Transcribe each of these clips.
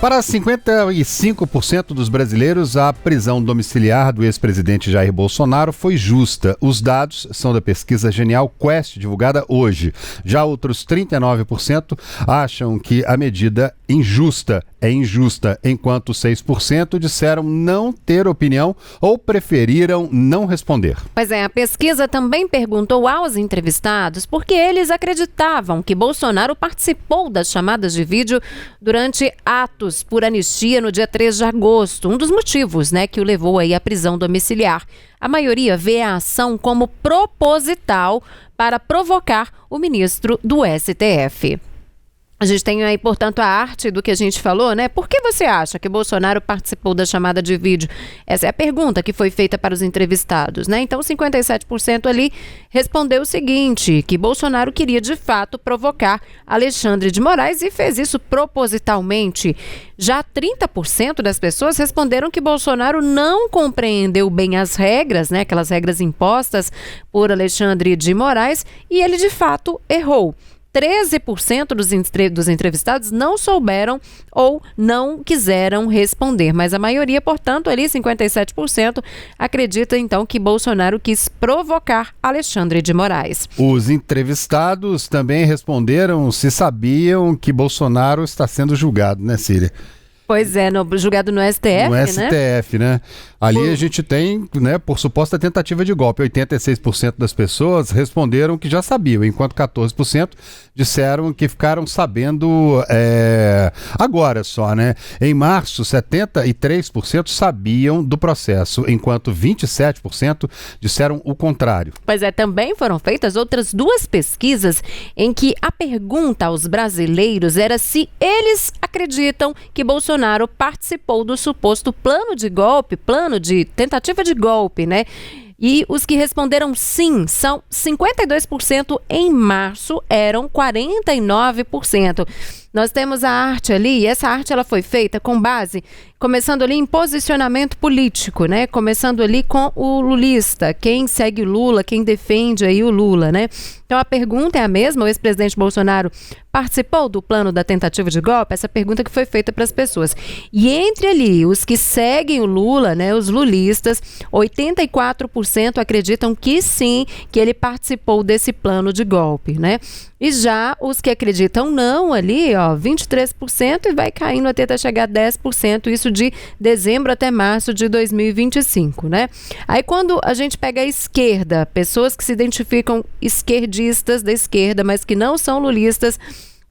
Para 55% dos brasileiros, a prisão domiciliar do ex-presidente Jair Bolsonaro foi justa. Os dados são da pesquisa Genial Quest, divulgada hoje. Já outros 39% acham que a medida é injusta, enquanto 6% disseram não ter opinião ou preferiram não responder. Pois é, a pesquisa também perguntou aos entrevistados por que eles acreditavam que Bolsonaro participou das chamadas de vídeo durante atos por anistia no dia 3 de agosto, um dos motivos, que o levou aí à prisão domiciliar. A maioria vê a ação como proposital para provocar o ministro do STF. A gente tem aí, portanto, a arte do que a gente falou, Por que você acha que Bolsonaro participou da chamada de vídeo? Essa é a pergunta que foi feita para os entrevistados, Então, 57% ali respondeu o seguinte, que Bolsonaro queria, de fato, provocar Alexandre de Moraes e fez isso propositalmente. Já 30% das pessoas responderam que Bolsonaro não compreendeu bem as regras, aquelas regras impostas por Alexandre de Moraes, e ele, de fato, errou. 13% dos entrevistados não souberam ou não quiseram responder, mas a maioria, portanto, ali 57%, acredita então que Bolsonaro quis provocar Alexandre de Moraes. Os entrevistados também responderam se sabiam que Bolsonaro está sendo julgado, Cília? Pois é, julgado no STF, No STF, Ali a gente tem, por suposta tentativa de golpe. 86% das pessoas responderam que já sabiam, enquanto 14% disseram que ficaram sabendo agora só, Em março, 73% sabiam do processo, enquanto 27% disseram o contrário. Pois é, também foram feitas outras duas pesquisas em que a pergunta aos brasileiros era se eles acreditam que Bolsonaro participou do suposto plano de tentativa de golpe, E os que responderam sim são 52%, em março eram 49%. Nós temos a arte ali, e essa arte ela foi feita com base, começando ali em posicionamento político, Começando ali com o lulista, quem segue o Lula, quem defende aí o Lula, Então a pergunta é a mesma, o ex-presidente Bolsonaro participou do plano da tentativa de golpe? Essa pergunta que foi feita para as pessoas. E entre ali, os que seguem o Lula, os lulistas, 84% acreditam que sim, que ele participou desse plano de golpe, E já os que acreditam não ali, 23%, e vai caindo até chegar a 10%, isso de dezembro até março de 2025, Aí quando a gente pega a esquerda, pessoas que se identificam esquerdistas da esquerda, mas que não são lulistas,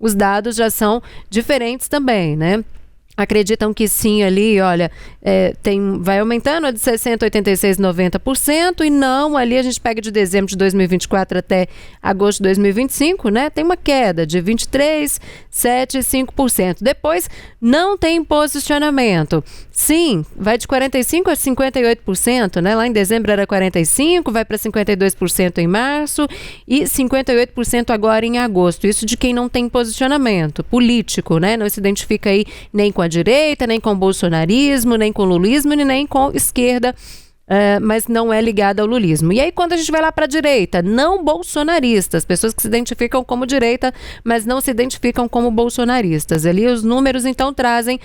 os dados já são diferentes também, Acreditam que sim ali, vai aumentando de 60%, 86%, 90%, e não ali a gente pega de dezembro de 2024 até agosto de 2025, Tem uma queda de 23%, 7% e 5%. Depois, não tem posicionamento. Sim, vai de 45% a 58%, Lá em dezembro era 45%, vai para 52% em março e 58% agora em agosto. Isso de quem não tem posicionamento político, Não se identifica aí nem com a direita, nem com o bolsonarismo, nem com o lulismo, nem com esquerda, mas não é ligada ao lulismo. E aí quando a gente vai lá para a direita, não bolsonaristas, pessoas que se identificam como direita, mas não se identificam como bolsonaristas. Ali os números então trazem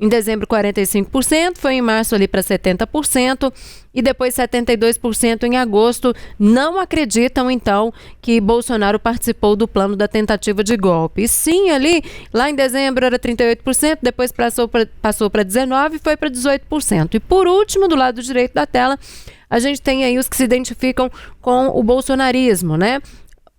em dezembro 45%, foi em março ali para 70% e depois 72% em agosto. Não acreditam então que Bolsonaro participou do plano da tentativa de golpe. E sim, ali, lá em dezembro era 38%, depois passou para 19% e foi para 18%. E por último, do lado direito da tela, a gente tem aí os que se identificam com o bolsonarismo,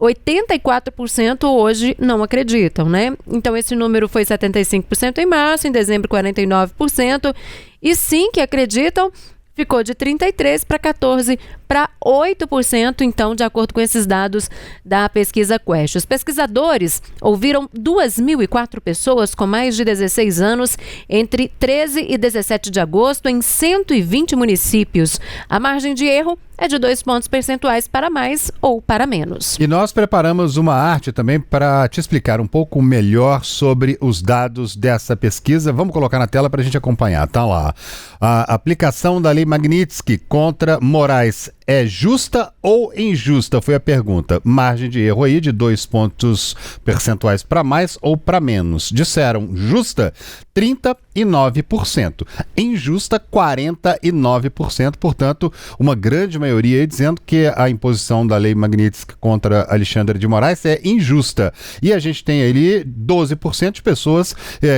84% hoje não acreditam, Então esse número foi 75% em março, em dezembro 49%, e sim que acreditam, ficou de 33% para 14% para 8%, então, de acordo com esses dados da pesquisa Quest. Os pesquisadores ouviram 2.004 pessoas com mais de 16 anos entre 13 e 17 de agosto em 120 municípios. A margem de erro é de 2 pontos percentuais para mais ou para menos. E nós preparamos uma arte também para te explicar um pouco melhor sobre os dados dessa pesquisa. Vamos colocar na tela para a gente acompanhar. Tá lá. A aplicação da Lei Magnitsky contra Moraes é justa ou injusta? Foi a pergunta. Margem de erro aí de 2 pontos percentuais para mais ou para menos. Disseram justa 39%. Injusta, 49%. Portanto, uma grande maioria aí dizendo que a imposição da Lei Magnitsky contra Alexandre de Moraes é injusta. E a gente tem ali 12% de pessoas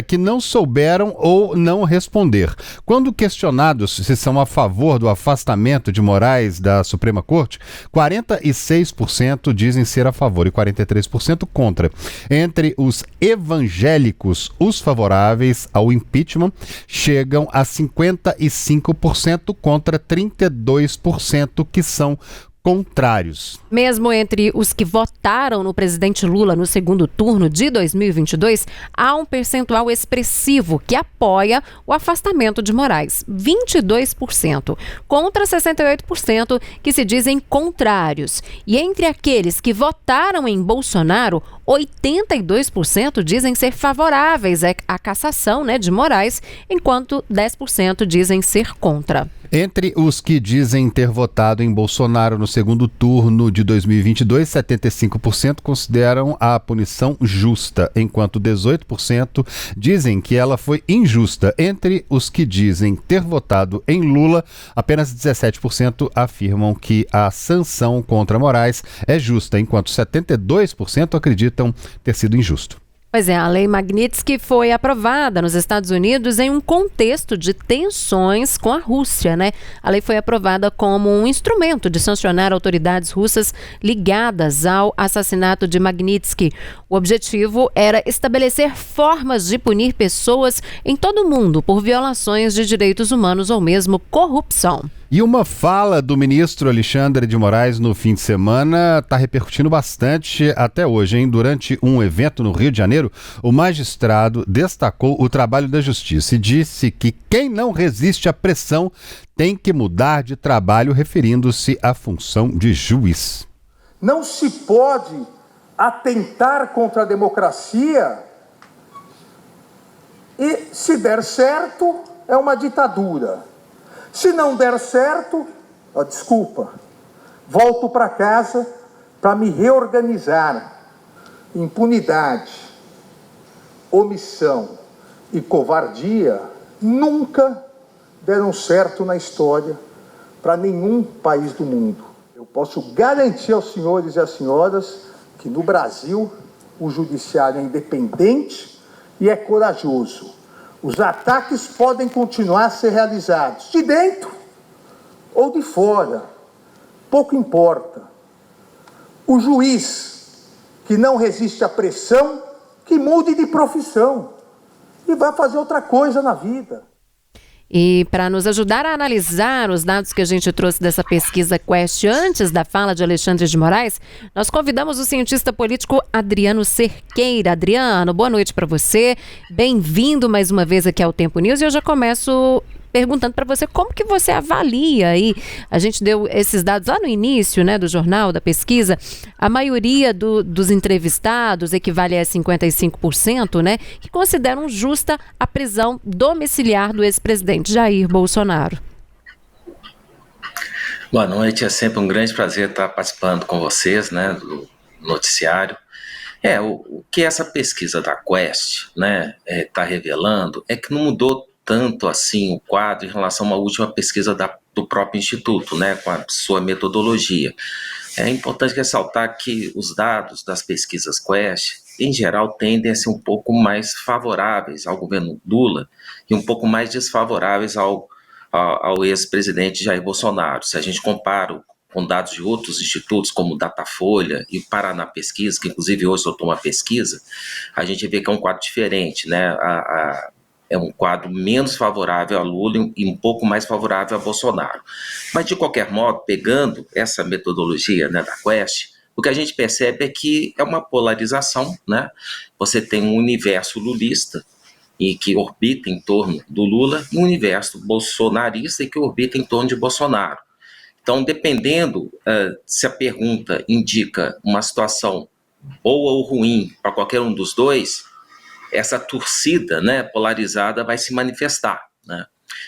que não souberam ou não responder. Quando questionados se são a favor do afastamento de Moraes da Suprema Corte, 46% dizem ser a favor e 43% contra. Entre os evangélicos, os favoráveis ao impeachment chegam a 55% contra 32% que são contrários. Mesmo entre os que votaram no presidente Lula no segundo turno de 2022, há um percentual expressivo que apoia o afastamento de Moraes, 22%, contra 68% que se dizem contrários. E entre aqueles que votaram em Bolsonaro, 82% dizem ser favoráveis à cassação, de Moraes, enquanto 10% dizem ser contra. Entre os que dizem ter votado em Bolsonaro no segundo turno de 2022, 75% consideram a punição justa, enquanto 18% dizem que ela foi injusta. Entre os que dizem ter votado em Lula, apenas 17% afirmam que a sanção contra Moraes é justa, enquanto 72% acreditam ter sido injusto. Pois é, a Lei Magnitsky foi aprovada nos Estados Unidos em um contexto de tensões com a Rússia, A lei foi aprovada como um instrumento de sancionar autoridades russas ligadas ao assassinato de Magnitsky. O objetivo era estabelecer formas de punir pessoas em todo o mundo por violações de direitos humanos ou mesmo corrupção. E uma fala do ministro Alexandre de Moraes no fim de semana está repercutindo bastante até hoje, hein? Durante um evento no Rio de Janeiro, o magistrado destacou o trabalho da justiça e disse que quem não resiste à pressão tem que mudar de trabalho, referindo-se à função de juiz. Não se pode atentar contra a democracia e, se der certo, é uma ditadura. Se não der certo, volto para casa para me reorganizar. Impunidade, omissão e covardia nunca deram certo na história para nenhum país do mundo. Eu posso garantir aos senhores e às senhoras que no Brasil o judiciário é independente e é corajoso. Os ataques podem continuar a ser realizados de dentro ou de fora, pouco importa. O juiz que não resiste à pressão, que mude de profissão e vá fazer outra coisa na vida. E para nos ajudar a analisar os dados que a gente trouxe dessa pesquisa Quest antes da fala de Alexandre de Moraes, nós convidamos o cientista político Adriano Cerqueira. Adriano, boa noite para você. Bem-vindo mais uma vez aqui ao Tempo News. E eu já começo perguntando para você como que você avalia aí. A gente deu esses dados lá no início, do jornal, da pesquisa. A maioria dos entrevistados, equivale a 55%, que consideram justa a prisão domiciliar do ex-presidente Jair Bolsonaro. Boa noite, é sempre um grande prazer estar participando com vocês, do noticiário. O que essa pesquisa da Quest, está revelando é que não mudou tanto assim o quadro em relação a uma última pesquisa do próprio Instituto, com a sua metodologia. É importante ressaltar que os dados das pesquisas Quest, em geral, tendem a ser um pouco mais favoráveis ao governo Lula e um pouco mais desfavoráveis ao ex-presidente Jair Bolsonaro. Se a gente compara com dados de outros institutos, como o Datafolha e o Paraná Pesquisa, que inclusive hoje soltou uma pesquisa, a gente vê que é um quadro diferente, é um quadro menos favorável a Lula e um pouco mais favorável a Bolsonaro. Mas, de qualquer modo, pegando essa metodologia da Quest, o que a gente percebe é que é uma polarização, Você tem um universo lulista e que orbita em torno do Lula e um universo bolsonarista e que orbita em torno de Bolsonaro. Então, dependendo se a pergunta indica uma situação boa ou ruim para qualquer um dos dois, essa torcida polarizada vai se manifestar.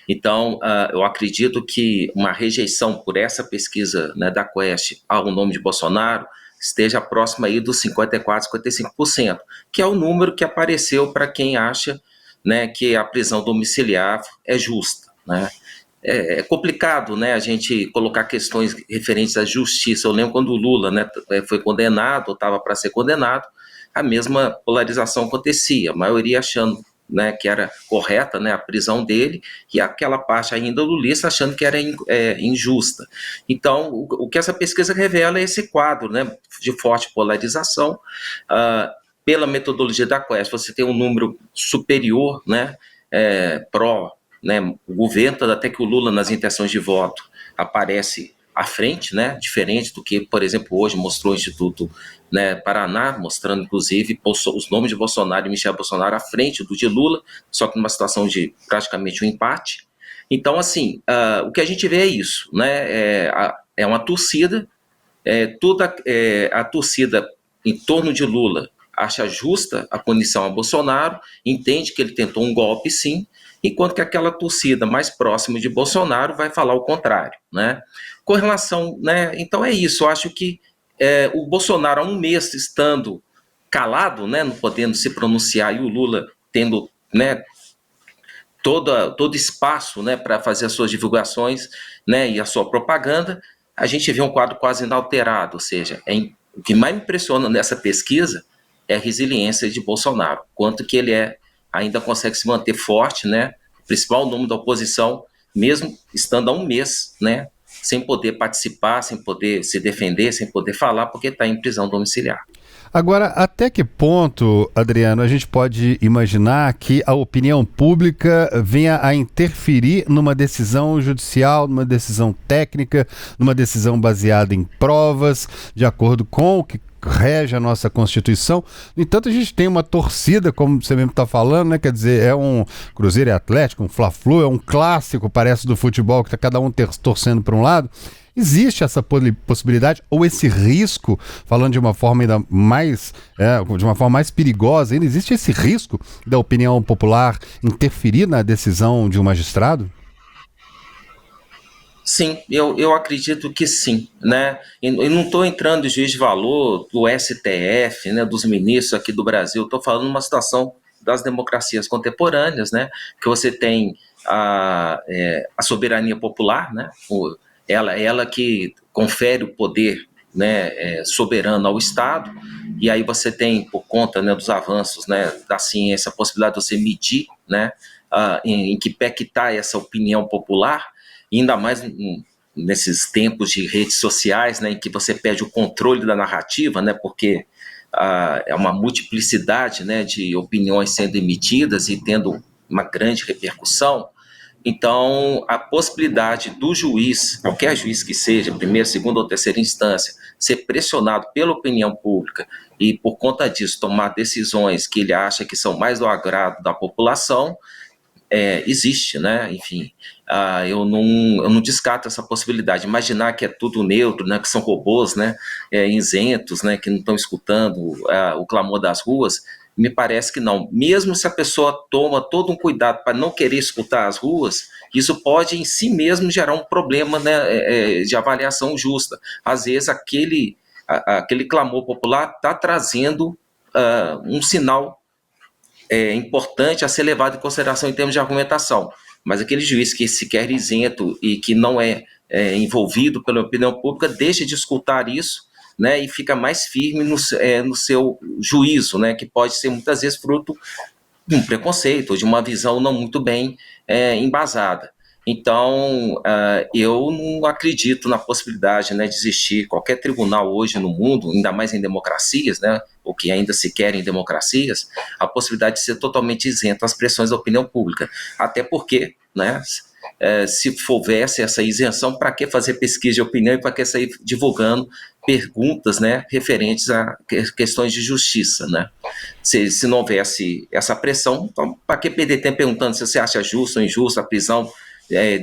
Então, eu acredito que uma rejeição por essa pesquisa da Quest ao nome de Bolsonaro esteja próxima aí dos 54%, 55%, que é o número que apareceu para quem acha né, que a prisão domiciliar é justa, né? É complicado, né, a gente colocar questões referentes à justiça. Eu lembro quando o Lula, né, foi condenado, ou estava para ser condenado, a mesma polarização acontecia, a maioria achando, né, que era correta, né, a prisão dele, e aquela parte ainda lulista achando que era injusta. Então, o que essa pesquisa revela é esse quadro, né, de forte polarização. Pela metodologia da Quest, você tem um número superior, né, pró, né, o governo, até que o Lula, nas intenções de voto, aparece à frente, né, diferente do que, por exemplo, hoje mostrou o Instituto, né, Paraná, mostrando, inclusive, os nomes de Bolsonaro e Michel Bolsonaro à frente do de Lula, só que numa situação de praticamente um empate. Então, assim, o que a gente vê é isso, né, é uma torcida, a torcida em torno de Lula acha justa a punição a Bolsonaro, entende que ele tentou um golpe, sim, enquanto que aquela torcida mais próxima de Bolsonaro vai falar o contrário, né? Com relação, né? Então é isso, eu acho que o Bolsonaro há um mês estando calado, né, não podendo se pronunciar, e o Lula tendo, né, todo espaço, né, para fazer as suas divulgações, né, e a sua propaganda, a gente vê um quadro quase inalterado, ou seja, o que mais me impressiona nessa pesquisa é a resiliência de Bolsonaro, quanto que ele ainda consegue se manter forte, né, o principal nome da oposição, mesmo estando há um mês, né, sem poder participar, sem poder se defender, sem poder falar, porque está em prisão domiciliar. Agora, até que ponto, Adriano, a gente pode imaginar que a opinião pública venha a interferir numa decisão judicial, numa decisão técnica, numa decisão baseada em provas, de acordo com o que rege a nossa Constituição? No entanto, a gente tem uma torcida, como você mesmo está falando, né? Quer dizer, é um Cruzeiro e Atlético, um Fla-Flu, é um clássico, parece, do futebol, que está cada um torcendo para um lado. Existe essa possibilidade ou esse risco, falando de uma forma ainda mais, de uma forma mais perigosa, ainda existe esse risco da opinião popular interferir na decisão de um magistrado? Sim, eu acredito que sim, né? Eu não estou entrando em juízo de valor do STF, né, dos ministros aqui do Brasil, estou falando uma situação das democracias contemporâneas, né, que você tem a soberania popular, né, ela que confere o poder, né, soberano ao Estado, e aí você tem, por conta, né, dos avanços, né, da ciência, a possibilidade de você medir, né, em que pé que está essa opinião popular, e ainda mais nesses tempos de redes sociais, né, em que você perde o controle da narrativa, né, porque é uma multiplicidade, né, de opiniões sendo emitidas e tendo uma grande repercussão. Então, a possibilidade do juiz, qualquer juiz que seja, primeira, segunda ou terceira instância, ser pressionado pela opinião pública e, por conta disso, tomar decisões que ele acha que são mais do agrado da população, existe, né? Enfim, eu não descarto essa possibilidade. Imaginar que é tudo neutro, né? Que são robôs, né? Isentos, né? Que não estão escutando o clamor das ruas, me parece que não. Mesmo se a pessoa toma todo um cuidado para não querer escutar as ruas, isso pode em si mesmo gerar um problema, né, de avaliação justa. Às vezes aquele clamor popular está trazendo um sinal importante a ser levado em consideração em termos de argumentação, mas aquele juiz que se quer isento e que não é envolvido pela opinião pública deixa de escutar isso, né, e fica mais firme no seu juízo, né, que pode ser muitas vezes fruto de um preconceito ou de uma visão não muito bem embasada. Então, eu não acredito na possibilidade, né, de existir qualquer tribunal hoje no mundo, ainda mais em democracias, né, ou que ainda se querem democracias, a possibilidade de ser totalmente isento às pressões da opinião pública. Até porque, né, se houvesse essa isenção, para que fazer pesquisa de opinião e para que sair divulgando perguntas, né, referentes a questões de justiça, né? Se não houvesse essa pressão, então, para que perder tempo perguntando se você acha justo ou injusto a prisão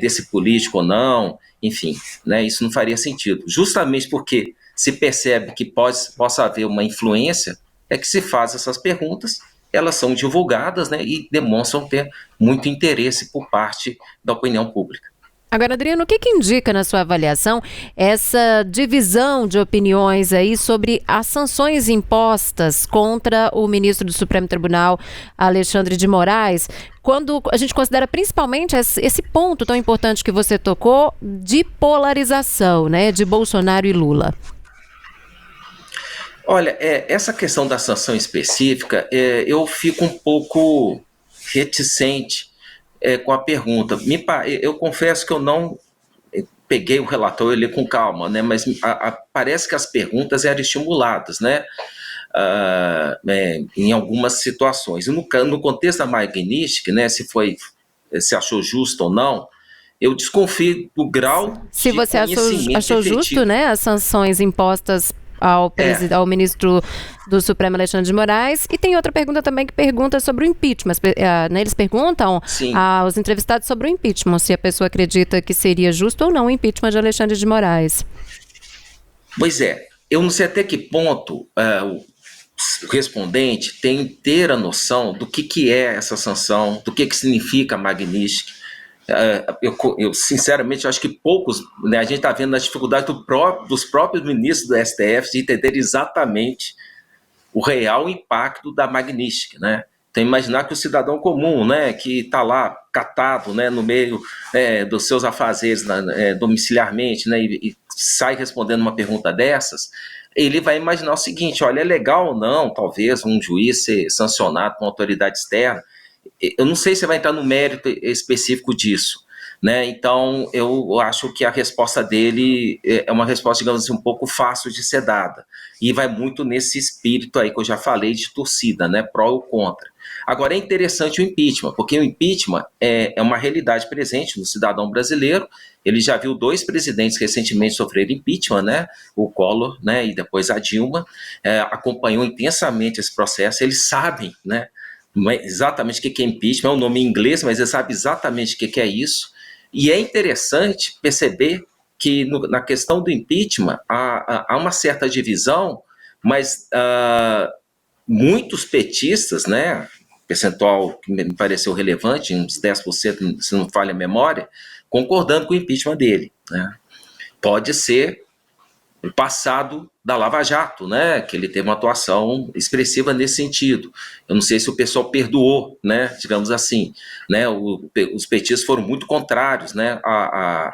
desse político ou não, enfim, né, isso não faria sentido. Justamente porque se percebe que possa haver uma influência, é que se faz essas perguntas, elas são divulgadas, né, e demonstram ter muito interesse por parte da opinião pública. Agora, Adriano, o que indica na sua avaliação essa divisão de opiniões aí sobre as sanções impostas contra o ministro do Supremo Tribunal, Alexandre de Moraes, quando a gente considera principalmente esse ponto tão importante que você tocou de polarização, né, de Bolsonaro e Lula? Olha, essa questão da sanção específica, eu fico um pouco reticente com a pergunta. Eu confesso que eu não peguei o relatório e li com calma, né? Mas parece que as perguntas eram estimuladas, né? Em algumas situações. E no contexto da Magnitsky, né, se achou justo ou não, eu desconfio do grau se de você conhecimento achou justo, né, as sanções impostas ao ministro do Supremo, Alexandre de Moraes. E tem outra pergunta também que pergunta sobre o impeachment. Né, eles perguntam aos entrevistados sobre o impeachment, se a pessoa acredita que seria justo ou não o impeachment de Alexandre de Moraes. Pois é, eu não sei até que ponto o respondente tem inteira noção do que é essa sanção, do que significa a Magnitsky. Eu sinceramente acho que poucos, né, a gente está vendo as dificuldades dos próprios ministros do STF de entender exatamente o real impacto da Magnitsky, né? Então imaginar que o cidadão comum, né, que está lá catado, né, no meio dos seus afazeres domiciliarmente, né, e sai respondendo uma pergunta dessas, ele vai imaginar o seguinte: olha, é legal ou não, talvez, um juiz ser sancionado por uma autoridade externa. Eu não sei se vai entrar no mérito específico disso, né? Então, eu acho que a resposta dele é uma resposta, digamos assim, um pouco fácil de ser dada. E vai muito nesse espírito aí que eu já falei de torcida, né? Pró ou contra. Agora, é interessante o impeachment, porque o impeachment é uma realidade presente no cidadão brasileiro. Ele já viu 2 presidentes recentemente sofrerem impeachment, né? O Collor, né? E depois a Dilma. Acompanhou intensamente esse processo. Eles sabem, né, exatamente o que é impeachment, é um nome em inglês, mas eles sabem exatamente o que é isso. E é interessante perceber que na questão do impeachment há uma certa divisão, mas muitos petistas, né, percentual que me pareceu relevante, uns 10%, se não falha a memória, concordando com o impeachment dele, né? Pode ser o passado da Lava Jato, né, que ele teve uma atuação expressiva nesse sentido. Eu não sei se o pessoal perdoou, né, digamos assim, né, os petistas foram muito contrários, né, à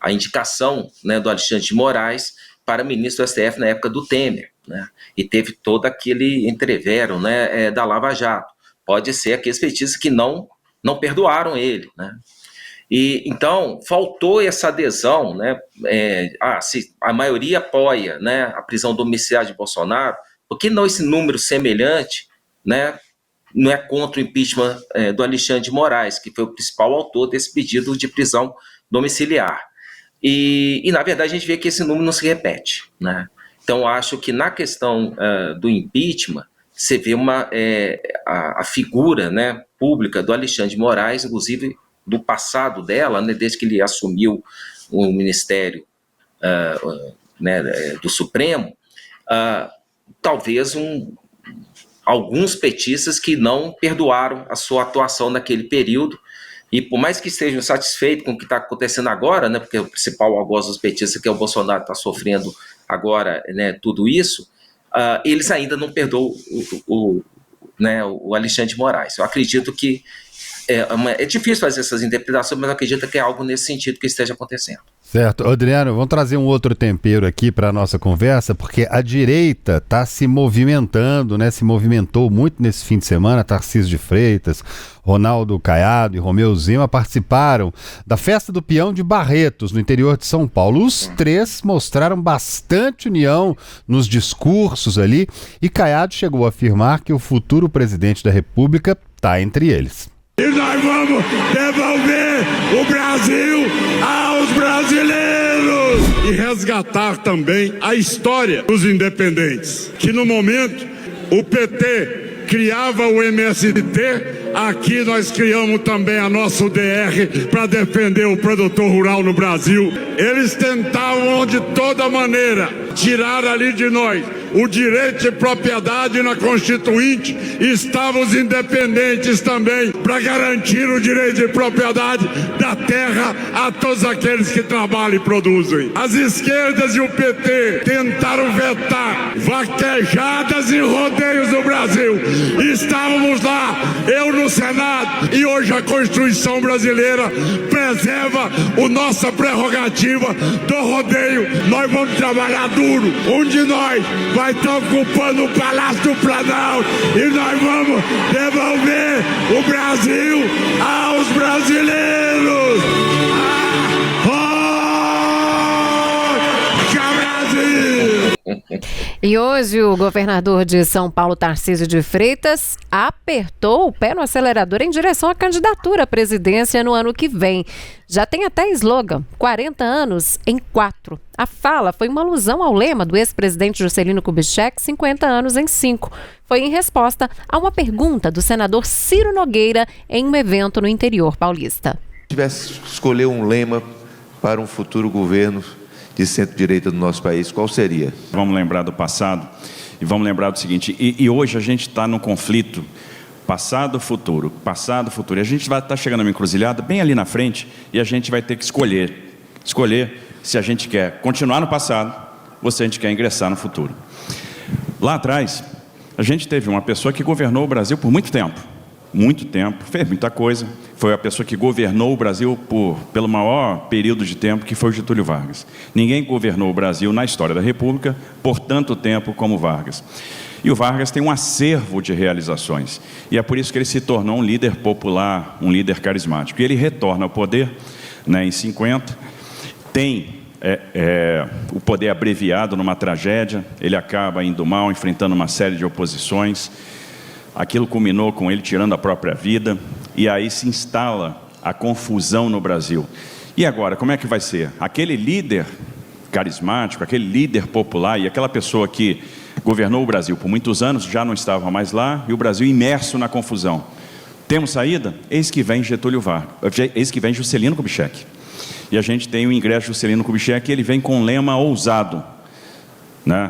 indicação, né, do Alexandre de Moraes para ministro do STF na época do Temer, né, e teve todo aquele entrevero, né, da Lava Jato. Pode ser aqueles petistas que não perdoaram ele, né. E, então, faltou essa adesão, né? Se a maioria apoia, né, a prisão domiciliar de Bolsonaro, por que não esse número semelhante, né, não é contra o impeachment do Alexandre de Moraes, que foi o principal autor desse pedido de prisão domiciliar? E na verdade, a gente vê que esse número não se repete, né? Então, acho que na questão do impeachment, você vê a figura, né, pública do Alexandre de Moraes, inclusive do passado dela, né, desde que ele assumiu o Ministério do Supremo, talvez alguns petistas que não perdoaram a sua atuação naquele período, e por mais que estejam satisfeitos com o que está acontecendo agora, né, porque o principal algoz dos petistas, que é o Bolsonaro, está sofrendo agora, né, tudo isso, eles ainda não perdoam o Alexandre de Moraes. Eu acredito que é difícil fazer essas interpretações, mas eu acredito que é algo nesse sentido que esteja acontecendo. Certo. Adriano, vamos trazer um outro tempero aqui para a nossa conversa, porque a direita está se movimentando, né? Se movimentou muito nesse fim de semana. Tarcísio de Freitas, Ronaldo Caiado e Romeu Zema participaram da Festa do Peão de Barretos, no interior de São Paulo. Os 3 mostraram bastante união nos discursos ali, e Caiado chegou a afirmar que o futuro presidente da República está entre eles. E nós vamos devolver o Brasil aos brasileiros e resgatar também a história dos independentes. Que no momento o PT criava o MST aqui nós criamos também a nossa UDR para defender o produtor rural no Brasil. Eles tentavam de toda maneira tirar ali de nós o direito de propriedade na Constituinte. Estávamos independentes também para garantir o direito de propriedade da terra a todos aqueles que trabalham e produzem. As esquerdas e o PT tentaram vetar vaquejadas e rodeios no Brasil. Estávamos lá, eu no Senado, e hoje a Constituição brasileira preserva a nossa prerrogativa do rodeio. Nós vamos trabalhar duro. Um de nós vai estar ocupando o Palácio do Planalto e nós vamos devolver o Brasil aos brasileiros. E hoje o governador de São Paulo, Tarcísio de Freitas, apertou o pé no acelerador em direção à candidatura à presidência no ano que vem. Já tem até slogan, 40 anos em 4. A fala foi uma alusão ao lema do ex-presidente Juscelino Kubitschek, 50 anos em 5. Foi em resposta a uma pergunta do senador Ciro Nogueira em um evento no interior paulista. Se tivesse que escolher um lema para um futuro governo de centro-direita do nosso país, qual seria? Vamos lembrar do passado e vamos lembrar do seguinte, e hoje a gente está num conflito passado, futuro. E a gente vai estar chegando numa encruzilhada bem ali na frente e a gente vai ter que escolher se a gente quer continuar no passado ou se a gente quer ingressar no futuro. Lá atrás, a gente teve uma pessoa que governou o Brasil por muito tempo, fez muita coisa. Foi a pessoa que governou o Brasil pelo maior período de tempo, que foi o Getúlio Vargas. Ninguém governou o Brasil na história da República por tanto tempo como Vargas. E o Vargas tem um acervo de realizações. E é por isso que ele se tornou um líder popular, um líder carismático. E ele retorna ao poder, em 50, tem o poder abreviado numa tragédia, ele acaba indo mal, enfrentando uma série de oposições. Aquilo culminou com ele tirando a própria vida, e aí se instala a confusão no Brasil. E agora, como é que vai ser? Aquele líder carismático, aquele líder popular e aquela pessoa que governou o Brasil por muitos anos já não estava mais lá, e o Brasil imerso na confusão. Temos saída? Eis que vem Juscelino Kubitschek. E a gente tem o ingresso de Juscelino Kubitschek, e ele vem com um lema ousado,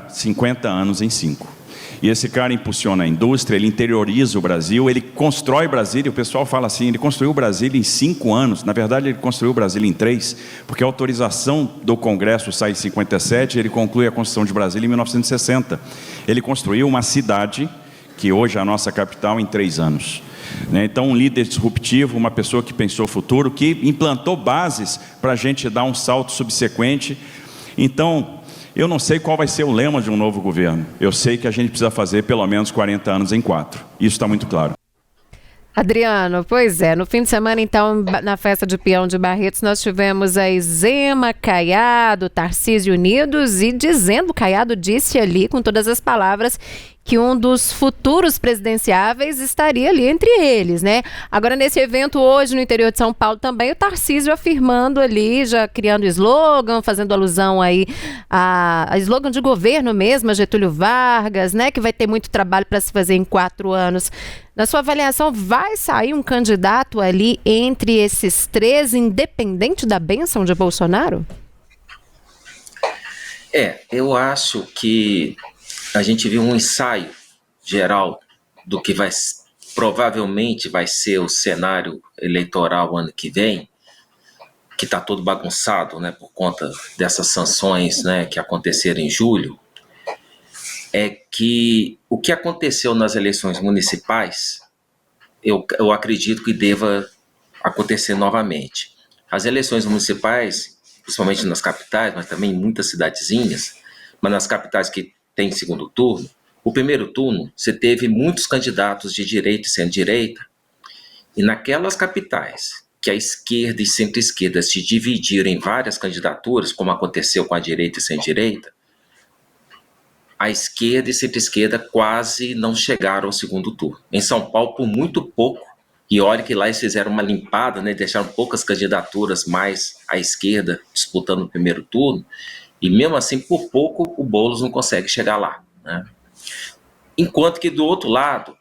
50 anos em 5. E esse cara impulsiona a indústria, ele interioriza o Brasil, ele constrói Brasília. O pessoal fala assim, ele construiu Brasília em 5 anos. Na verdade, ele construiu Brasília em 3, porque a autorização do Congresso sai em 57, ele conclui a construção de Brasília em 1960. Ele construiu uma cidade, que hoje é a nossa capital, em 3 anos. Então, um líder disruptivo, uma pessoa que pensou o futuro, que implantou bases para a gente dar um salto subsequente. Então, eu não sei qual vai ser o lema de um novo governo. Eu sei que a gente precisa fazer pelo menos 40 anos em 4. Isso está muito claro. Adriano, pois é, no fim de semana, então, na festa de peão de Barretos, nós tivemos aí Zema, Caiado, Tarcísio unidos, e Caiado disse ali, com todas as palavras, que um dos futuros presidenciáveis estaria ali entre eles, né? Agora, nesse evento hoje no interior de São Paulo também, o Tarcísio afirmando ali, já criando slogan, fazendo alusão aí a slogan de governo mesmo, a Getúlio Vargas, né? Que vai ter muito trabalho para se fazer em 4 anos. Na sua avaliação, vai sair um candidato ali entre esses 3, independente da bênção de Bolsonaro? Eu acho que a gente viu um ensaio geral do que provavelmente vai ser o cenário eleitoral ano que vem, que está todo bagunçado, por conta dessas sanções, que aconteceram em julho. É que o que aconteceu nas eleições municipais, eu acredito que deva acontecer novamente. As eleições municipais, principalmente nas capitais, mas também em muitas cidadezinhas, mas nas capitais que tem segundo turno, o primeiro turno você teve muitos candidatos de direita e centro-direita, e naquelas capitais que a esquerda e centro-esquerda se dividiram em várias candidaturas, como aconteceu com a direita e centro-direita, a esquerda e centro-esquerda quase não chegaram ao segundo turno. Em São Paulo, por muito pouco, e olha que lá eles fizeram uma limpada, deixaram poucas candidaturas mais à esquerda disputando o primeiro turno, e mesmo assim, por pouco, o Boulos não consegue chegar lá. Enquanto que, do outro lado,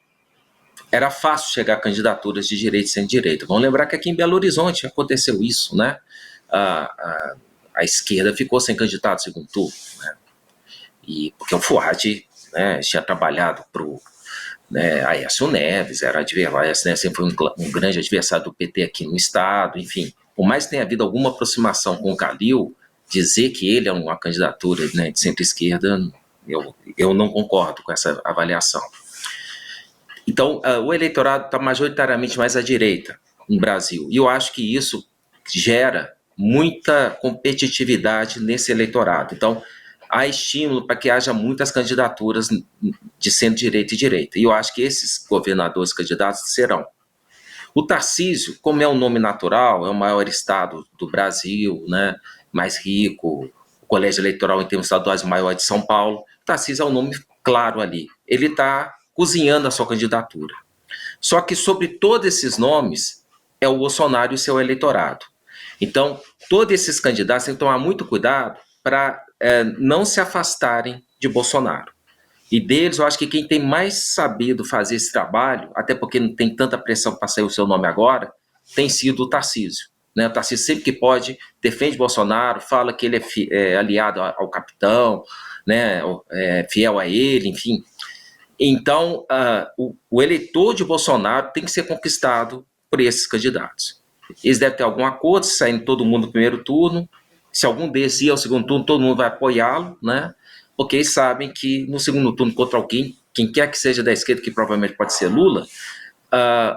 era fácil chegar a candidaturas de direita e centro-direita. Vamos lembrar que aqui em Belo Horizonte aconteceu isso, né? A esquerda ficou sem candidato segundo turno, né? E porque o Fuad, né, tinha trabalhado para o Aécio Neves, era adversário, Aécio Neves sempre foi um grande adversário do PT aqui no estado, enfim. Por mais que tenha havido alguma aproximação com o Calil, dizer que ele é uma candidatura, né, de centro-esquerda, eu não concordo com essa avaliação. Então, o eleitorado está majoritariamente mais à direita no Brasil, e eu acho que isso gera muita competitividade nesse eleitorado. Então, há estímulo para que haja muitas candidaturas de centro-direita e direita. E eu acho que esses governadores candidatos serão. O Tarcísio, como é um nome natural, é o maior estado do Brasil, né, mais rico, o colégio eleitoral em termos estaduais maior de São Paulo. O Tarcísio é um nome claro ali. Ele está cozinhando a sua candidatura. Só que sobre todos esses nomes é o Bolsonaro e o seu eleitorado. Então, todos esses candidatos têm que tomar muito cuidado para não se afastarem de Bolsonaro. E deles, eu acho que quem tem mais sabido fazer esse trabalho, até porque não tem tanta pressão para sair o seu nome agora, tem sido o Tarcísio. Né? O Tarcísio sempre que pode defende Bolsonaro, fala que ele é aliado ao capitão, né? Fiel a ele, enfim. Então, o eleitor de Bolsonaro tem que ser conquistado por esses candidatos. Eles devem ter algum acordo, saindo todo mundo no primeiro turno. Se algum desses ir ao segundo turno, todo mundo vai apoiá-lo, né? Porque eles sabem que no segundo turno contra alguém, quem quer que seja da esquerda, que provavelmente pode ser Lula,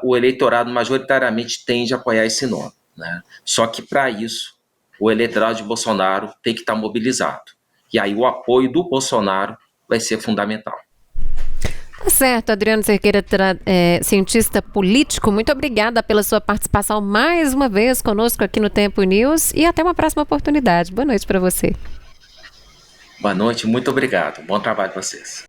o eleitorado majoritariamente tende a apoiar esse nome, né? Só que para isso, o eleitorado de Bolsonaro tem que estar mobilizado. E aí o apoio do Bolsonaro vai ser fundamental. Tá certo, Adriano Cerqueira, cientista político, muito obrigada pela sua participação mais uma vez conosco aqui no Tempo News e até uma próxima oportunidade. Boa noite para você. Boa noite, muito obrigado. Bom trabalho para vocês.